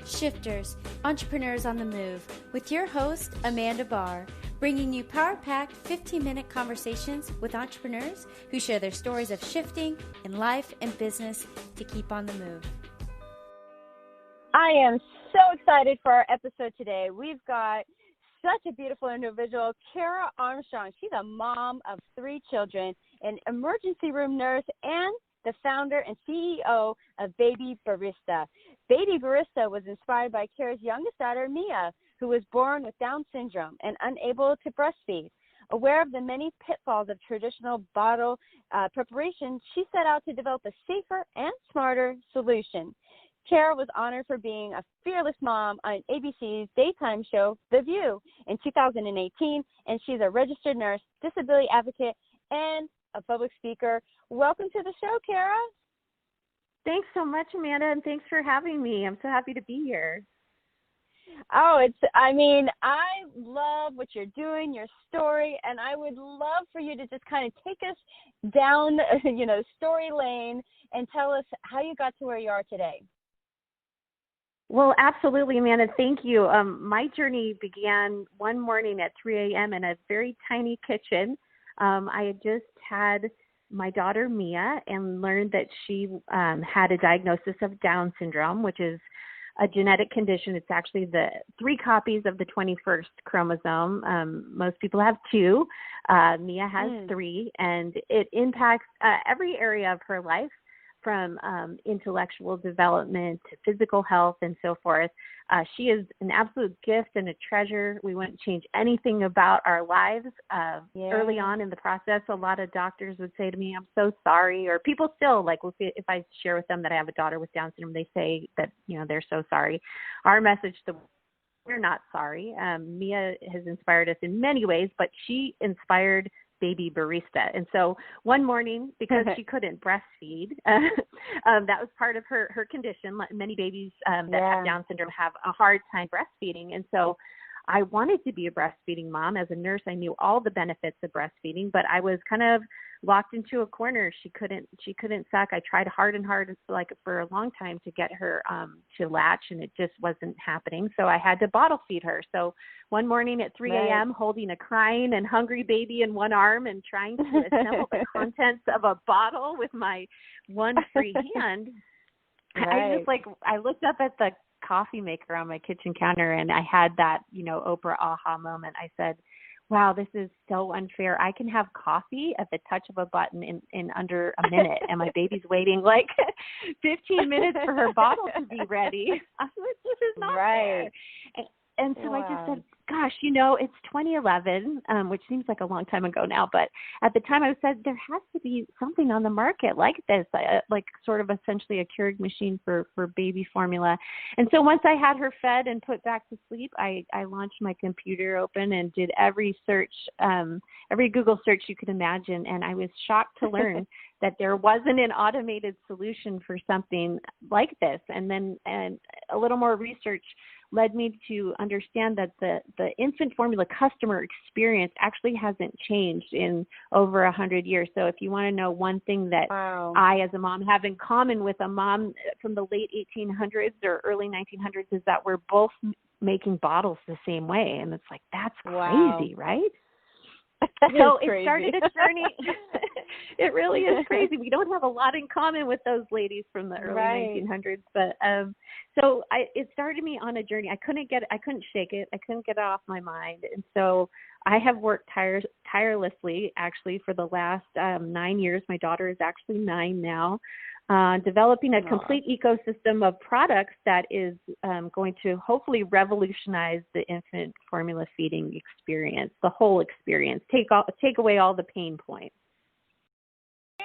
shifters, entrepreneurs on the move, with your host, Amanda Barr, bringing you power-packed 15-minute conversations with entrepreneurs who share their stories of shifting in life and business to keep on the move. I am so excited for our episode today. We've got such a beautiful individual, Cara Armstrong. She's a mom of 3 children, an emergency room nurse, and the founder and CEO of Baby Barista. Baby Barista was inspired by Cara's youngest daughter, Mia, who was born with Down syndrome and unable to breastfeed. Aware of the many pitfalls of traditional bottle preparation, she set out to develop a safer and smarter solution. Cara was honored for being a fearless mom on ABC's daytime show, The View, in 2018, and she's a registered nurse, disability advocate, and a public speaker. Welcome to the show, Cara. Thanks so much, Amanda, and thanks for having me. I'm so happy to be here. I love what you're doing, your story, and I would love for you to just kind of take us down, story lane and tell us how you got to where you are today. Well, absolutely, Amanda. Thank you. My journey began one morning at 3 a.m. in a very tiny kitchen. I had just had my daughter, Mia, and learned that she had a diagnosis of Down syndrome, which is a genetic condition. It's actually the 3 copies of the 21st chromosome. Most people have 2. Mia has 3, and it impacts every area of her life, from intellectual development to physical health and so forth. She is an absolute gift and a treasure. We wouldn't change anything about our lives. Early on in the process, a lot of doctors would say to me, "I'm so sorry," or people still, like, if I share with them that I have a daughter with Down syndrome, they say that, they're so sorry. Our message to we're not sorry. Mia has inspired us in many ways, but she inspired Baby Barista. And so one morning, because she couldn't breastfeed, that was part of her condition. Many babies that have Down syndrome have a hard time breastfeeding. And so I wanted to be a breastfeeding mom. As a nurse, I knew all the benefits of breastfeeding, but I was kind of locked into a corner. She couldn't suck. I tried hard and hard, for a long time, to get her to latch, and it just wasn't happening. So I had to bottle feed her. So one morning at 3 a.m., holding a crying and hungry baby in one arm and trying to assemble the contents of a bottle with my one free hand, I looked up at the coffee maker on my kitchen counter, and I had that, Oprah aha moment. I said, wow, this is so unfair. I can have coffee at the touch of a button in under a minute, and my baby's waiting 15 minutes for her bottle to be ready. I was like, this is not fair. And so I just said, gosh, it's 2011, which seems like a long time ago now, but at the time I said there has to be something on the market like this, sort of essentially a Keurig machine for baby formula. And so once I had her fed and put back to sleep, I launched my computer open and did every search, every Google search you could imagine, and I was shocked to learn that there wasn't an automated solution for something like this. And a little more research led me to understand that the infant formula customer experience actually hasn't changed in over 100 years. So if you want to know one thing that I, as a mom, have in common with a mom from the late 1800s or early 1900s is that we're both making bottles the same way. And it's like, that's crazy, right? So it started a journey. It really is crazy. We don't have a lot in common with those ladies from the early 1900s, but so it started me on a journey. I couldn't shake it. I couldn't get it off my mind, and so I have worked tirelessly, actually, for the last 9 years. My daughter is actually 9 now. Developing a complete ecosystem of products that is going to hopefully revolutionize the infant formula feeding experience, the whole experience, take away all the pain points.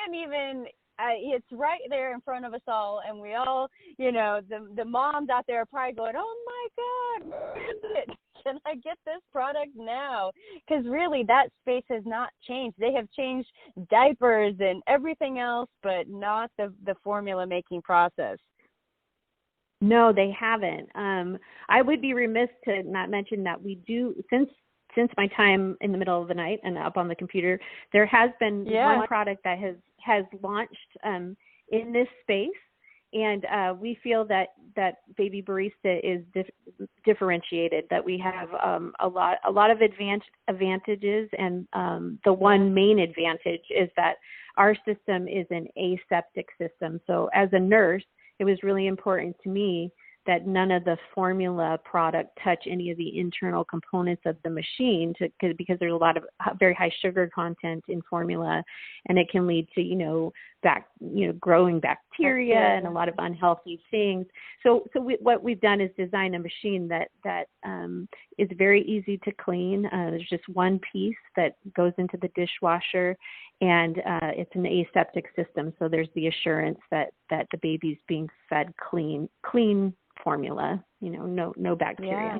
And even it's right there in front of us all, and we all, the moms out there are probably going, "Oh my God, where is it? Can I get this product now?" Because really, that space has not changed. They have changed diapers and everything else, but not the formula making process. No, they haven't. I would be remiss to not mention that we do, since my time in the middle of the night and up on the computer, there has been one product that has launched in this space, And we feel that Baby Barista is differentiated, that we have a lot of advantages, and the one main advantage is that our system is an aseptic system. So as a nurse, it was really important to me that none of the formula product touch any of the internal components of the machine, because there's a lot of very high sugar content in formula, and it can lead to growing bacteria and a lot of unhealthy things. So what we've done is design a machine that is very easy to clean. There's just one piece that goes into the dishwasher, and it's an aseptic system. So there's the assurance that the baby's being fed clean formula, no bacteria. Yeah.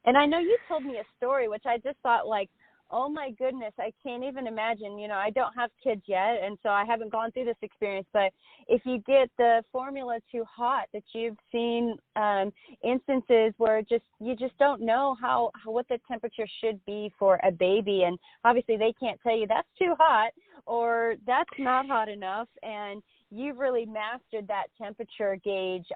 And I know you told me a story, which I just thought, like, oh my goodness, I can't even imagine. I don't have kids yet, and so I haven't gone through this experience, but if you get the formula too hot, that you've seen instances where you just don't know what the temperature should be for a baby, and obviously they can't tell you that's too hot or that's not hot enough, and you've really mastered that temperature gauge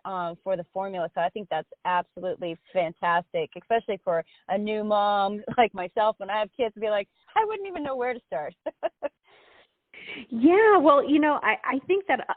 for the formula. So I think that's absolutely fantastic, especially for a new mom like myself. When I have kids, be like, I wouldn't even know where to start. Yeah, well, I think that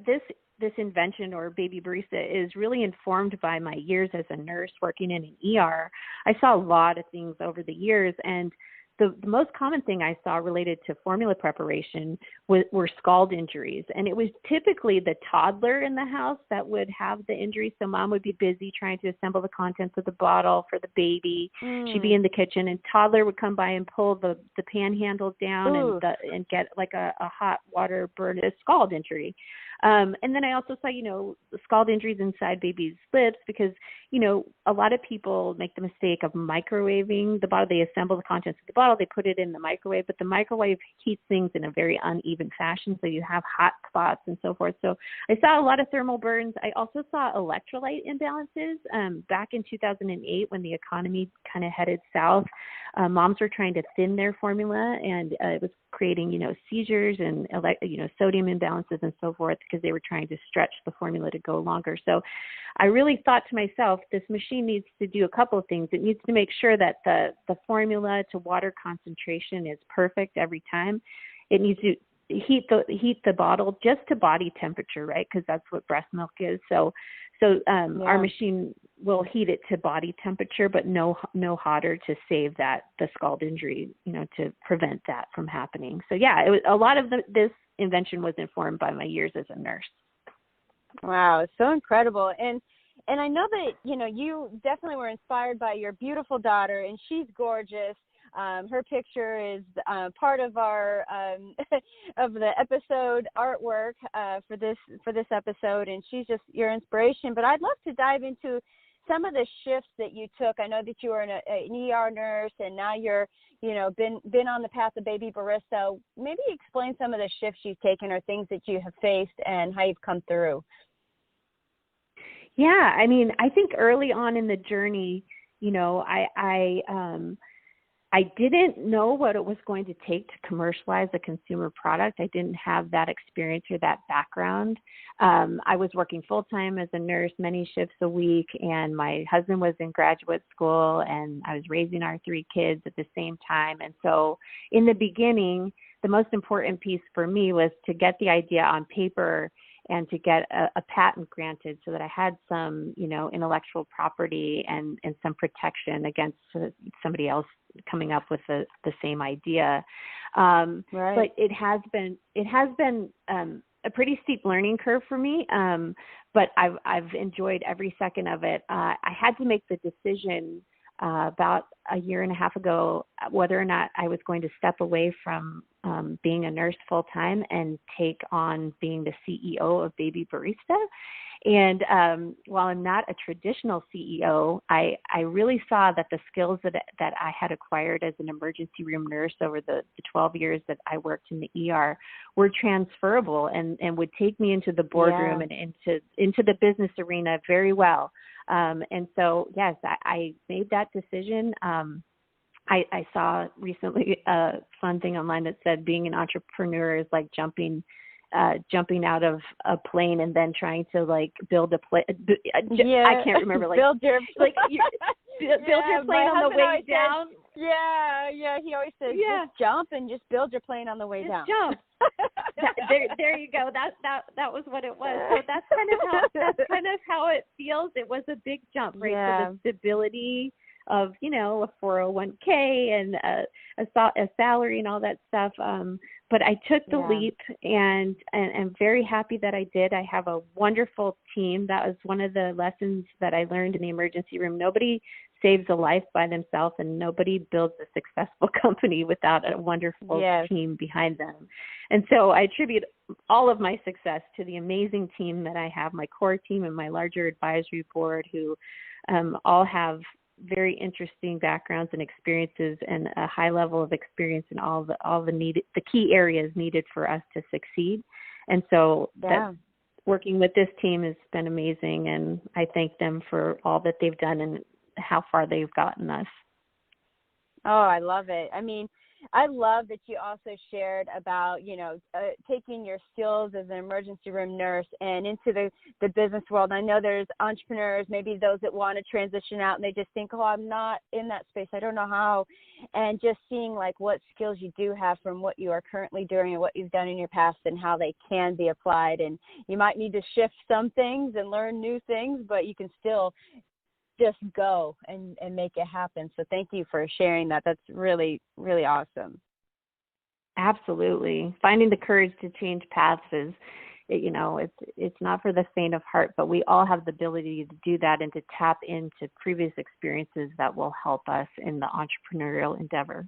this invention, or Baby Barista, is really informed by my years as a nurse working in an ER. I saw a lot of things over the years, and the most common thing I saw related to formula preparation were scald injuries. And it was typically the toddler in the house that would have the injury. So mom would be busy trying to assemble the contents of the bottle for the baby. She'd be in the kitchen, and toddler would come by and pull the pan handle down and get like a hot water burn, a scald injury. And then I also saw, scald injuries inside babies' lips, because, a lot of people make the mistake of microwaving the bottle. They assemble the contents of the bottle, they put it in the microwave, but the microwave heats things in a very uneven fashion, so you have hot spots and so forth. So I saw a lot of thermal burns. I also saw electrolyte imbalances back in 2008 when the economy kind of headed south. Moms were trying to thin their formula, and it was creating, seizures and, sodium imbalances and so forth, because they were trying to stretch the formula to go longer. So I really thought to myself, this machine needs to do a couple of things. It needs to make sure that the formula to water concentration is perfect every time. It needs to heat the bottle just to body temperature, right? Because that's what breast milk is. So our machine will heat it to body temperature, but no hotter, to save the scald injury, to prevent that from happening. So yeah, it was a lot of this invention was informed by my years as a nurse. Wow, it's so incredible. And I know that, you definitely were inspired by your beautiful daughter, and she's gorgeous. Her picture is part of our of the episode artwork for this episode, and she's just your inspiration. But I'd love to dive into some of the shifts that you took. I know that you were an ER nurse, and now you're been on the path of Baby Barista. Maybe explain some of the shifts you've taken, or things that you have faced, and how you've come through. Yeah, I think early on in the journey, I didn't know what it was going to take to commercialize a consumer product. I didn't have that experience or that background. I was working full-time as a nurse, many shifts a week, and my husband was in graduate school, and I was raising our 3 kids at the same time. And so in the beginning, the most important piece for me was to get the idea on paper and to get a patent granted, so that I had some, intellectual property and some protection against somebody else coming up with the same idea. Right. But it has been a pretty steep learning curve for me. But I've enjoyed every second of it. I had to make the decision about a year and a half ago whether or not I was going to step away from being a nurse full time and take on being the CEO of Baby Barista. And while I'm not a traditional CEO, I really saw that the skills that I had acquired as an emergency room nurse over the 12 years that I worked in the ER were transferable and would take me into the boardroom and into the business arena very well. And so, yes, I made that decision. I saw recently a fun thing online that said being an entrepreneur is like jumping jumping out of a plane and then trying to like build a plane. Yeah. I can't remember. Like, build your build your plane on the way down. Yeah. He always says, just jump and just build your plane on the way down. Jump. There you go. That was what it was. So that's kind of how it feels. It was a big jump, right? Yeah. So the stability of, you know, a 401k and a salary and all that stuff. But I took the leap, and I'm very happy that I did. I have a wonderful team. That was one of the lessons that I learned in the emergency room. Nobody saves a life by themselves, and nobody builds a successful company without a wonderful team behind them. And so I attribute all of my success to the amazing team that I have, my core team and my larger advisory board, who all have very interesting backgrounds and experiences and a high level of experience in all the key areas needed for us to succeed. And so working with this team has been amazing, and I thank them for all that they've done and how far they've gotten us. Oh, I love it. I mean, I love that you also shared about, you know, taking your skills as an emergency room nurse and into the business world. I know there's entrepreneurs, maybe those that want to transition out and they just think, oh, I'm not in that space, I don't know how. And just seeing like what skills you do have from what you are currently doing and what you've done in your past and how they can be applied. And you might need to shift some things and learn new things, but you can still just go and make it happen. So thank you for sharing that. That's really, really awesome. Absolutely. Finding the courage to change paths is, you know, it's not for the faint of heart, but we all have the ability to do that and to tap into previous experiences that will help us in the entrepreneurial endeavor.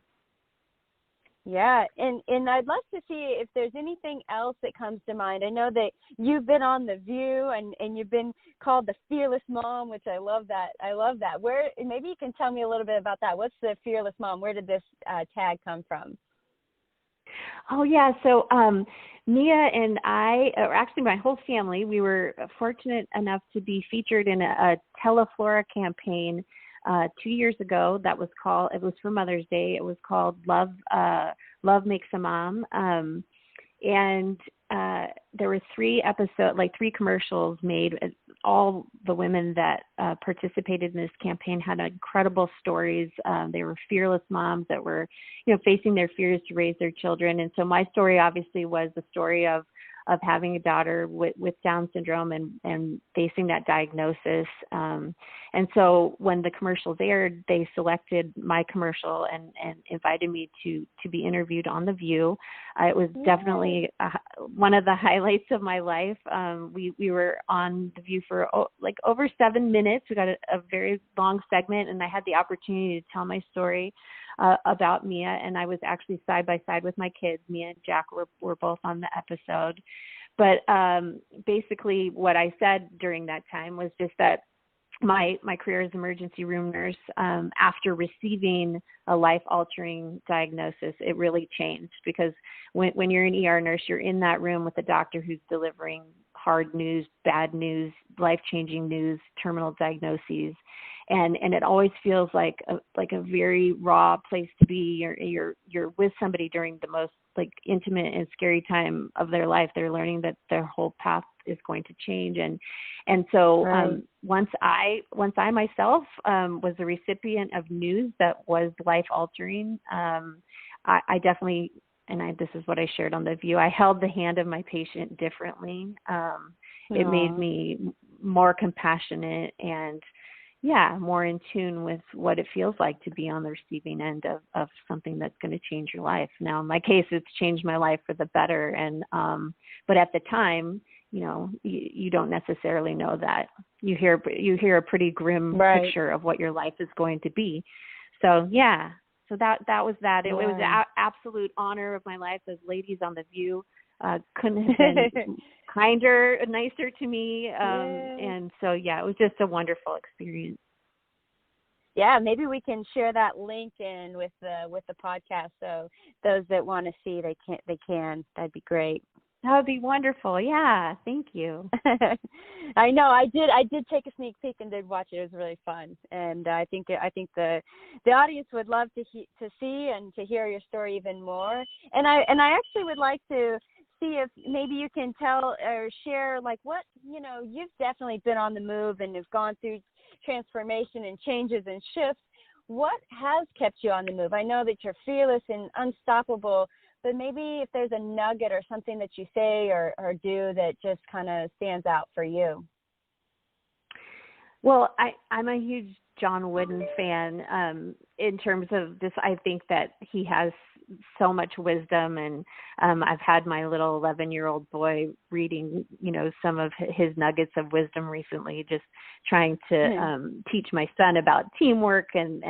Yeah, and I'd love to see if there's anything else that comes to mind. I know that you've been on The View and you've been called the Fearless Mom, which I love that. Where, maybe you can tell me a little bit about that. What's the Fearless Mom? Where did this tag come from? Oh, yeah. So Mia and I, or actually my whole family, we were fortunate enough to be featured in a Teleflora campaign 2 years ago. It was for Mother's Day. It was called Love Makes a Mom. And there were three commercials made. All the women that participated in this campaign had incredible stories. They were fearless moms that were, you know, facing their fears to raise their children. And so my story obviously was the story of having a daughter with Down syndrome and facing that diagnosis. And so when the commercials aired, they selected my commercial and invited me to be interviewed on The View. It was definitely one of the highlights of my life. We were on The View for like over 7 minutes. We got a very long segment, and I had the opportunity to tell my story about Mia, and I was actually side by side with my kids. Mia and Jack were both on the episode. But basically what I said during that time was just that my career as emergency room nurse, after receiving a life-altering diagnosis, it really changed, because when you're an ER nurse, you're in that room with a doctor who's delivering hard news, bad news, life-changing news, terminal diagnoses. And it always feels like a very raw place to be. You're with somebody during the most like intimate and scary time of their life. They're learning that their whole path is going to change. And so once I myself was a recipient of news that was life altering, I definitely, this is what I shared on The View, I held the hand of my patient differently. It made me more compassionate and more in tune with what it feels like to be on the receiving end of something that's going to change your life. Now, in my case, it's changed my life for the better. And, but at the time, you know, you don't necessarily know that. You hear a pretty grim picture of what your life is going to be. So, so that was that. It was an absolute honor of my life. Those ladies on The View couldn't have been kinder, nicer to me. And so, it was just a wonderful experience. Yeah, maybe we can share that link in with the podcast, so those that want to see they can. That'd be great. That would be wonderful. Yeah, thank you. I know. I did take a sneak peek and did watch it. It was really fun, and I think the audience would love to see and to hear your story even more. And I actually would like to see if maybe you can tell or share, like, what, you've definitely been on the move and have gone through transformation and changes and shifts. What has kept you on the move? I know that you're fearless and unstoppable, but maybe if there's a nugget or something that you say or do that just kind of stands out for you. Well, I'm a huge John Wooden fan in terms of this. I think that he has so much wisdom, and I've had my little 11-year-old boy reading, some of his nuggets of wisdom recently, just trying to teach my son about teamwork and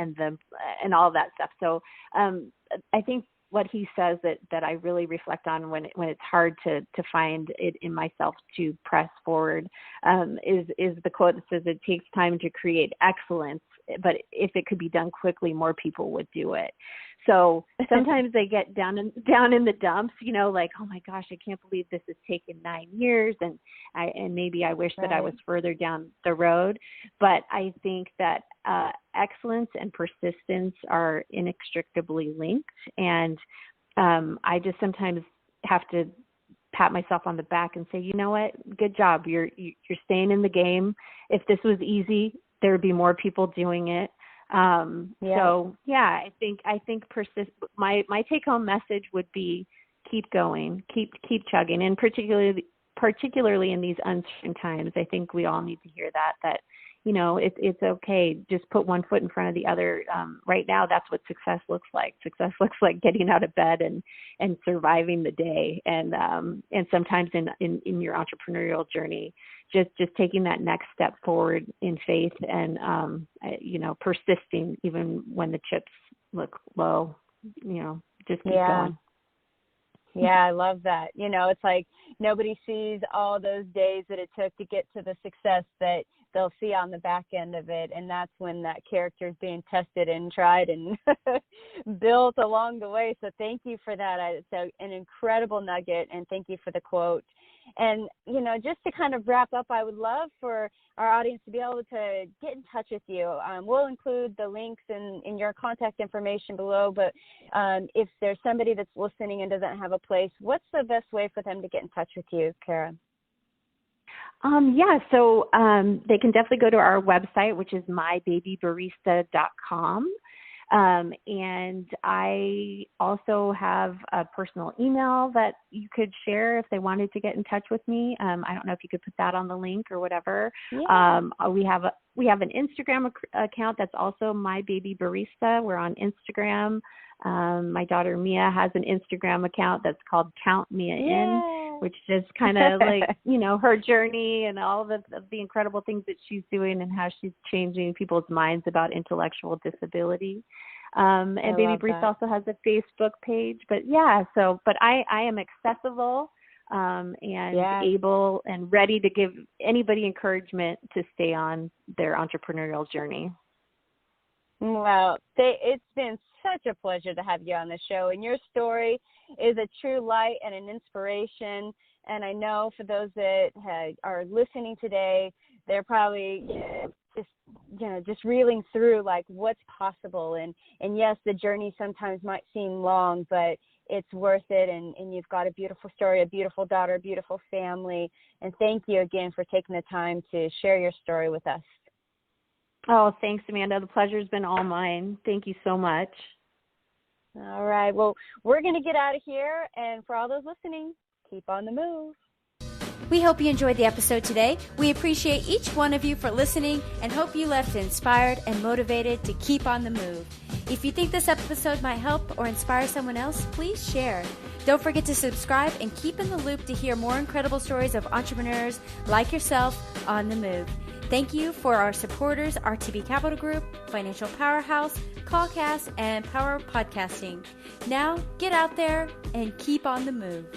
all that stuff. So I think what he says that I really reflect on when it's hard to find it in myself to press forward is the quote that says, "It takes time to create excellence, but if it could be done quickly, more people would do it." So sometimes they get down in the dumps, like, oh my gosh, I can't believe this has taken 9 years, and maybe I wish that I was further down the road. But I think that excellence and persistence are inextricably linked, and I just sometimes have to pat myself on the back and say, you know what, good job, you're staying in the game. If this was easy, there would be more people doing it. So yeah, I think persist. My take home message would be keep going, keep chugging, and particularly in these uncertain times, I think we all need to hear that it's okay. Just put one foot in front of the other. Right now, that's what success looks like. Success looks like getting out of bed and surviving the day. And sometimes in your entrepreneurial journey, just taking that next step forward in faith and, persisting even when the chips look low, just keep going. Yeah, I love that. It's like nobody sees all those days that it took to get to the success that they'll see on the back end of it. And that's when that character is being tested and tried and built along the way. So thank you for that. It's an incredible nugget, and thank you for the quote. And, just to kind of wrap up, I would love for our audience to be able to get in touch with you. We'll include the links in your contact information below, but if there's somebody that's listening and doesn't have a place, what's the best way for them to get in touch with you, Cara? So they can definitely go to our website, which is mybabybarista.com. And I also have a personal email that you could share if they wanted to get in touch with me. I don't know if you could put that on the link or whatever. Yeah. We have an Instagram account that's also My Baby Barista. We're on Instagram. My daughter Mia has an Instagram account that's called Count Mia In, which is kind of like, her journey and all of the incredible things that she's doing and how she's changing people's minds about intellectual disability. And Baby Barista also has a Facebook page. But but I am accessible and able and ready to give anybody encouragement to stay on their entrepreneurial journey. Well, it's been such a pleasure to have you on the show, and your story is a true light and an inspiration. And I know for those that are listening today, they're probably just reeling through like what's possible. And yes, the journey sometimes might seem long, but it's worth it. And you've got a beautiful story, a beautiful daughter, a beautiful family. And thank you again for taking the time to share your story with us. Oh, thanks, Amanda. The pleasure's been all mine. Thank you so much. All right. Well, we're going to get out of here. And for all those listening, keep on the move. We hope you enjoyed the episode today. We appreciate each one of you for listening and hope you left inspired and motivated to keep on the move. If you think this episode might help or inspire someone else, please share. Don't forget to subscribe and keep in the loop to hear more incredible stories of entrepreneurs like yourself on the move. Thank you for our supporters, RTB Capital Group, Financial Powerhouse, Callcast, and Power Podcasting. Now, get out there and keep on the move.